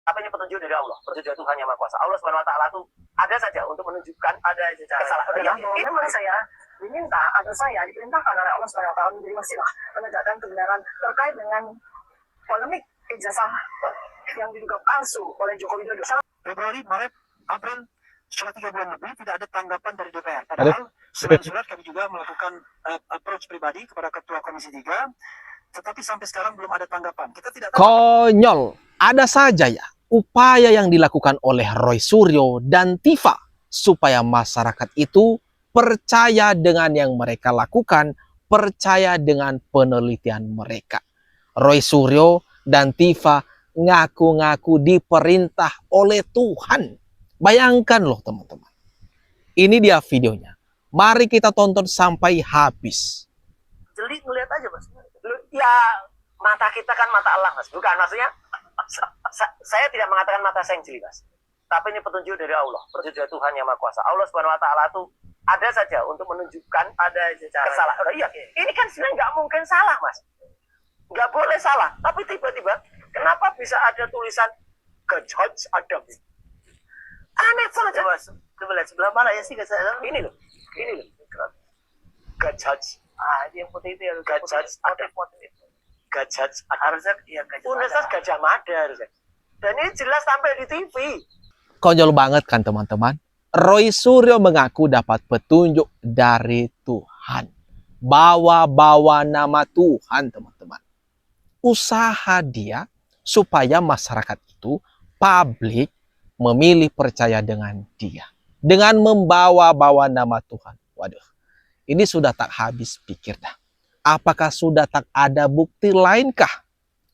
Tapi ini petunjuk dari Allah, petunjuk Tuhan Yang Maha Kuasa. Allah Subhanahu Wa Taala itu ada saja untuk menunjukkan ada kesalahan. Memang saya diminta atau saya diperintahkan oleh Allah Subhanahu Wa Taala menjadi wasilah menegakkan kebenaran terkait dengan polemik ijazah yang diduga palsu oleh Joko Widodo. Februari, Maret, April, sudah 3 bulan lebih tidak ada tanggapan dari DPR. Padahal selain surat kami juga melakukan approach pribadi kepada Ketua Komisi 3, tetapi sampai sekarang belum ada tanggapan. Kita tidak tahu. Konyol, ada saja ya upaya yang dilakukan oleh Roy Suryo dan Tifa supaya masyarakat itu percaya dengan yang mereka lakukan, percaya dengan penelitian mereka. Roy Suryo dan Tifa ngaku-ngaku diperintah oleh Tuhan. Bayangkan loh teman-teman. Ini dia videonya. Mari kita tonton sampai habis. Jeli ngeliat aja mas. Ya mata kita kan mata Allah mas. Bukan maksudnya. Saya tidak mengatakan mata saya yang jeli mas. Tapi ini petunjuk dari Allah. Petunjuk Tuhan Yang Maha Kuasa. Allah Subhanahu Wa Taala itu ada saja untuk menunjukkan ada kesalahan. Oh, iya. Ini kan sebenarnya nggak mungkin salah mas. Nggak boleh salah. Tapi tiba-tiba kenapa bisa ada tulisan Gejudge Adam? Aneh saja mas. Coba lihat sebelah mana ya sih? Ini loh. Gejudge. Ini yang putih itu ya. Gejudge Adam. Gejudge harusnya ya Universitas Gajah Mada harusnya. Dan ini jelas tampil di TV. Konyol banget kan teman-teman. Roy Suryo mengaku dapat petunjuk dari Tuhan. Bawa-bawa nama Tuhan teman-teman. Usaha dia supaya masyarakat itu publik memilih percaya dengan dia. Dengan membawa-bawa nama Tuhan. Waduh, ini sudah tak habis pikir dah. Apakah sudah tak ada bukti lainkah?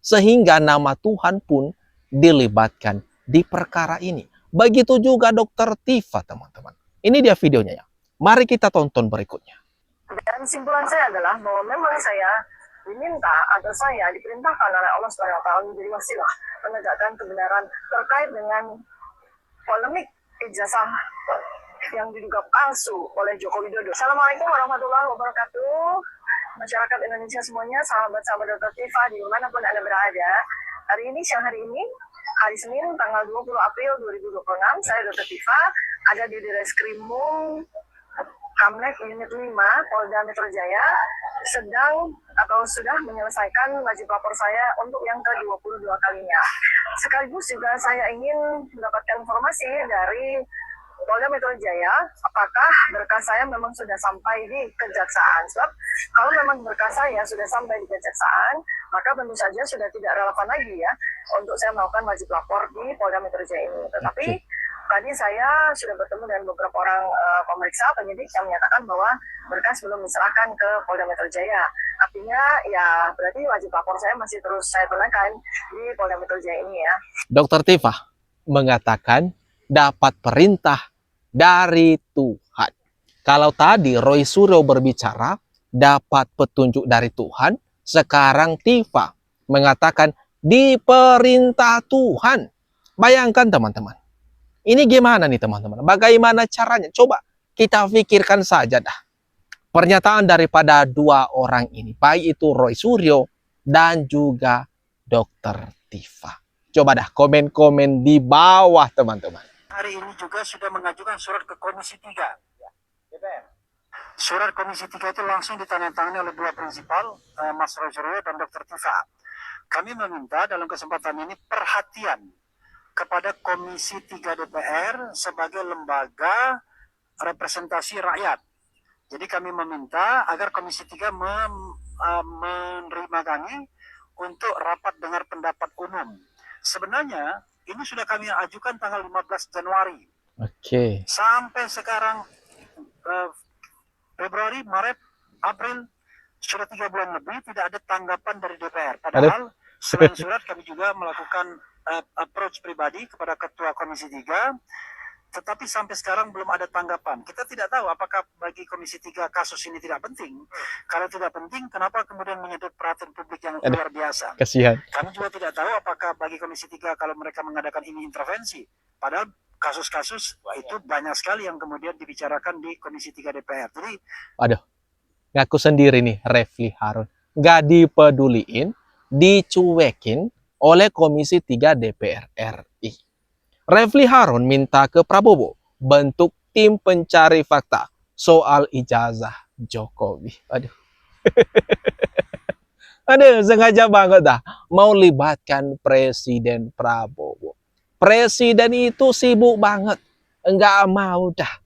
Sehingga nama Tuhan pun dilibatkan di perkara ini. Begitu juga Dokter Tifa teman-teman. Ini dia videonya ya. Mari kita tonton berikutnya. Dan simpulan saya adalah bahwa memang saya diminta atau saya diperintahkan oleh Allah Subhanahu Wa Taala menjadi wasilah menegakkan kebenaran terkait dengan polemik ijazah yang diduga palsu oleh Joko Widodo. Assalamualaikum warahmatullahi wabarakatuh. Masyarakat Indonesia semuanya, sahabat-sahabat Dokter Tifa dimanapun Anda berada. Hari ini, siang hari ini, hari Senin, tanggal 20 April 2026, saya Dokter Tifa ada di Direskrimum Kamlek Unit 5 Polda Metro Jaya sedang atau sudah menyelesaikan wajib lapor saya untuk yang ke-22 kalinya. Sekaligus juga saya ingin mendapatkan informasi dari Polda Metro Jaya, apakah berkas saya memang sudah sampai di kejaksaan. Sebab kalau memang berkas saya sudah sampai di kejaksaan, maka tentu saja sudah tidak relevan lagi ya untuk saya melakukan wajib lapor di Polda Metro Jaya ini. Tetapi tadi saya sudah bertemu dengan beberapa orang pemeriksa penyidik yang menyatakan bahwa berkas belum diserahkan ke Polda Metro Jaya. Artinya ya berarti wajib lapor saya masih terus saya tunaikan di Polda Metro Jaya ini ya. Dokter Tifa mengatakan dapat perintah dari Tuhan. Kalau tadi Roy Suryo berbicara dapat petunjuk dari Tuhan, sekarang Tifa mengatakan diperintah Tuhan. Bayangkan teman-teman. Ini gimana nih teman-teman? Bagaimana caranya? Coba kita pikirkan saja dah. Pernyataan daripada dua orang ini, baik itu Roy Suryo dan juga Dokter Tifa. Coba dah komen-komen di bawah teman-teman. Hari ini juga sudah mengajukan surat ke Komisi 3. DPR. Surat Komisi 3 itu langsung ditandatangani oleh dua prinsipal, Mas Roy Suryo dan Dokter Tifa. Kami meminta dalam kesempatan ini perhatian kepada Komisi 3 DPR sebagai lembaga representasi rakyat. Jadi kami meminta agar Komisi 3 menerima kami untuk rapat dengar pendapat umum. Sebenarnya ini sudah kami ajukan tanggal 15 Januari. Oke. Sampai sekarang Februari, Maret, April, sudah 3 bulan lebih tidak ada tanggapan dari DPR. Padahal selain surat kami juga melakukan approach pribadi kepada Ketua Komisi 3, tetapi sampai sekarang belum ada tanggapan. Kita tidak tahu apakah bagi Komisi 3 kasus ini tidak penting. Kalau tidak penting, kenapa kemudian menyedot perhatian publik yang luar biasa? Kasihan. Kami juga tidak tahu apakah bagi Komisi 3 kalau mereka mengadakan ini intervensi. Padahal kasus-kasus itu banyak sekali yang kemudian dibicarakan di Komisi 3 DPR. Jadi, waduh, ngaku sendiri nih Refli Harun. Nggak dipeduliin, dicuekin oleh Komisi 3 DPR RI. Refli Harun minta ke Prabowo bentuk tim pencari fakta soal ijazah Jokowi. Aduh. Aduh, sengaja banget dah mau libatkan Presiden Prabowo. Presiden itu sibuk banget. Enggak mau dah.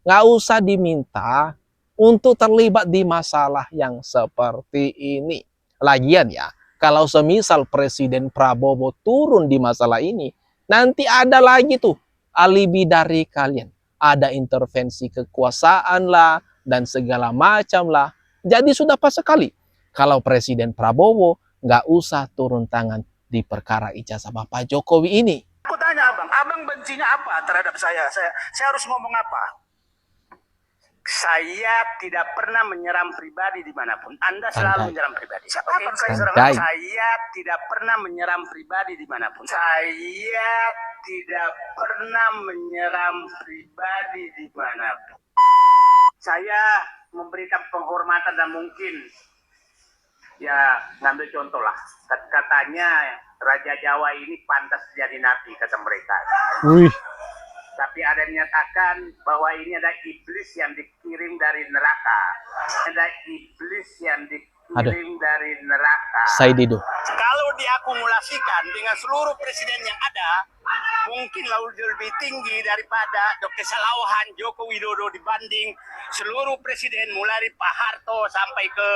Nggak usah diminta untuk terlibat di masalah yang seperti ini. Lagian ya, kalau semisal Presiden Prabowo turun di masalah ini, nanti ada lagi tuh alibi dari kalian. Ada intervensi kekuasaan lah, dan segala macam lah. Jadi sudah pas sekali kalau Presiden Prabowo nggak usah turun tangan di perkara ijazah Bapak Jokowi ini. Aku tanya abang bencinya apa terhadap saya? Saya harus ngomong apa? Saya tidak pernah menyerang pribadi dimanapun. Anda selalu Santai. menyerang pribadi. Kapan saya serang? Santai. Saya tidak pernah menyerang pribadi dimanapun. Saya tidak pernah menyerang pribadi dimanapun. Saya memberikan penghormatan dan mungkin ya ngambil contoh lah. Katanya Raja Jawa ini pantas jadi nabi kata mereka. Wih, Tapi ada yang menyatakan bahwa ini ada iblis yang dikirim dari neraka. Ada iblis yang dikirim dari neraka. saya Dido. Kalau diakumulasikan dengan seluruh presiden yang ada, mungkin lebih tinggi daripada Dr. Salawahan Joko Widodo dibanding seluruh presiden mulai Pak Harto sampai ke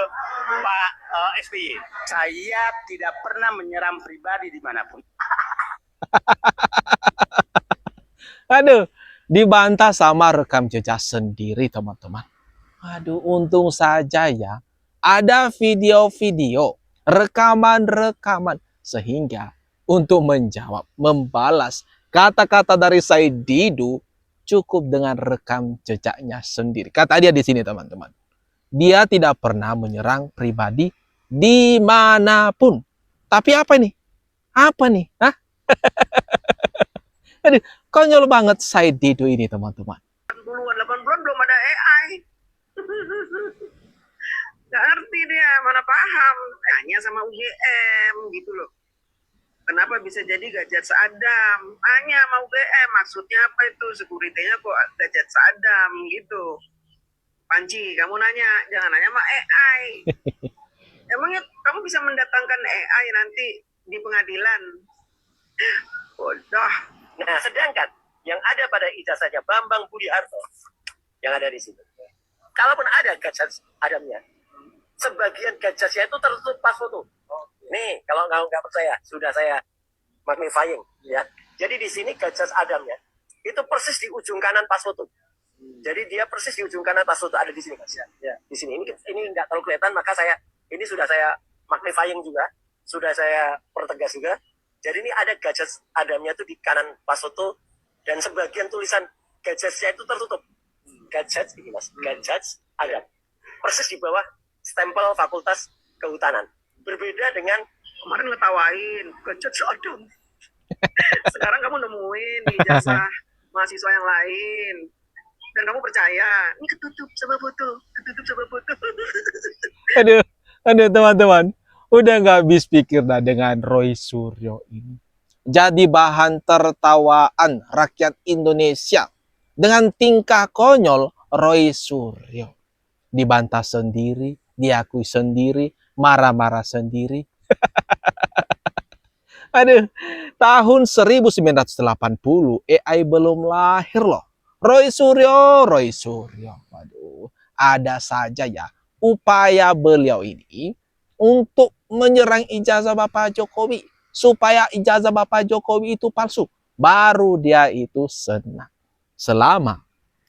Pak SBY. Saya tidak pernah menyerang pribadi dimanapun. Aduh, dibantah sama rekam jejak sendiri, teman-teman. Aduh, untung saja ya. Ada video-video, rekaman-rekaman. Sehingga untuk menjawab, membalas kata-kata dari Said Didu cukup dengan rekam jejaknya sendiri. Kata dia di sini, teman-teman. Dia tidak pernah menyerang pribadi dimanapun. Tapi apa nih? Apa nih? Hah? Aduh, konyol banget Said Didu ini, teman-teman. 80-an belum ada AI. Nggak ngerti dia, mana paham. Tanya sama UGM gitu loh. Kenapa bisa jadi Gajah Sadam? Tanya sama UGM, maksudnya apa itu? Sekuritinya kok Gajah Sadam gitu. Panci, kamu nanya, jangan nanya sama AI. Emangnya kamu bisa mendatangkan AI nanti di pengadilan? Bodoh. Nah, sedangkan yang ada pada ijazahnya Bambang Budi Harto yang ada di situ. Kalaupun ada gajah Adamnya, sebagian gajahnya itu tertutup pas foto. Nih, kalau nggak percaya, sudah saya magnifying ya. Jadi di sini gajah Adamnya itu persis di ujung kanan pas foto. Jadi dia persis di ujung kanan pas foto, ada di sini Mas. Ya. Di sini ini nggak terlalu kelihatan, maka ini sudah saya magnifying juga, sudah saya pertegas juga. Jadi ini ada gajah Adamnya itu di kanan pas foto, dan sebagian tulisan gajahnya itu tertutup. Gajah ini Mas, gajah Adam. Persis di bawah stempel Fakultas Kehutanan. Berbeda dengan Kemarin ngetawain, Gajah Adam. Sekarang kamu nemuin ijazah mahasiswa yang lain. Dan kamu percaya, ini ketutup sama foto, ketutup sama foto. Aduh, teman-teman. Udah nggak habis pikir dah dengan Roy Suryo ini. Jadi bahan tertawaan rakyat Indonesia. Dengan tingkah konyol Roy Suryo. Dibantah sendiri, diakui sendiri, marah-marah sendiri. Aduh, tahun 1980 AI belum lahir loh. Roy Suryo. Waduh, ada saja ya upaya beliau ini untuk menyerang ijazah Bapak Jokowi. Supaya ijazah Bapak Jokowi itu palsu. Baru dia itu senang. Selama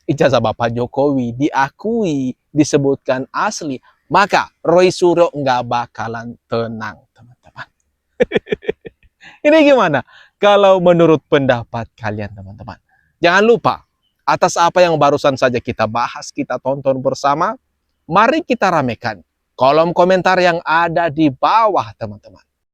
ijazah Bapak Jokowi diakui, disebutkan asli, maka Roy Suryo nggak bakalan tenang, teman-teman. Ini gimana? Kalau menurut pendapat kalian, teman-teman. Jangan lupa, atas apa yang barusan saja kita bahas, kita tonton bersama, mari kita ramekan kolom komentar yang ada di bawah, teman-teman.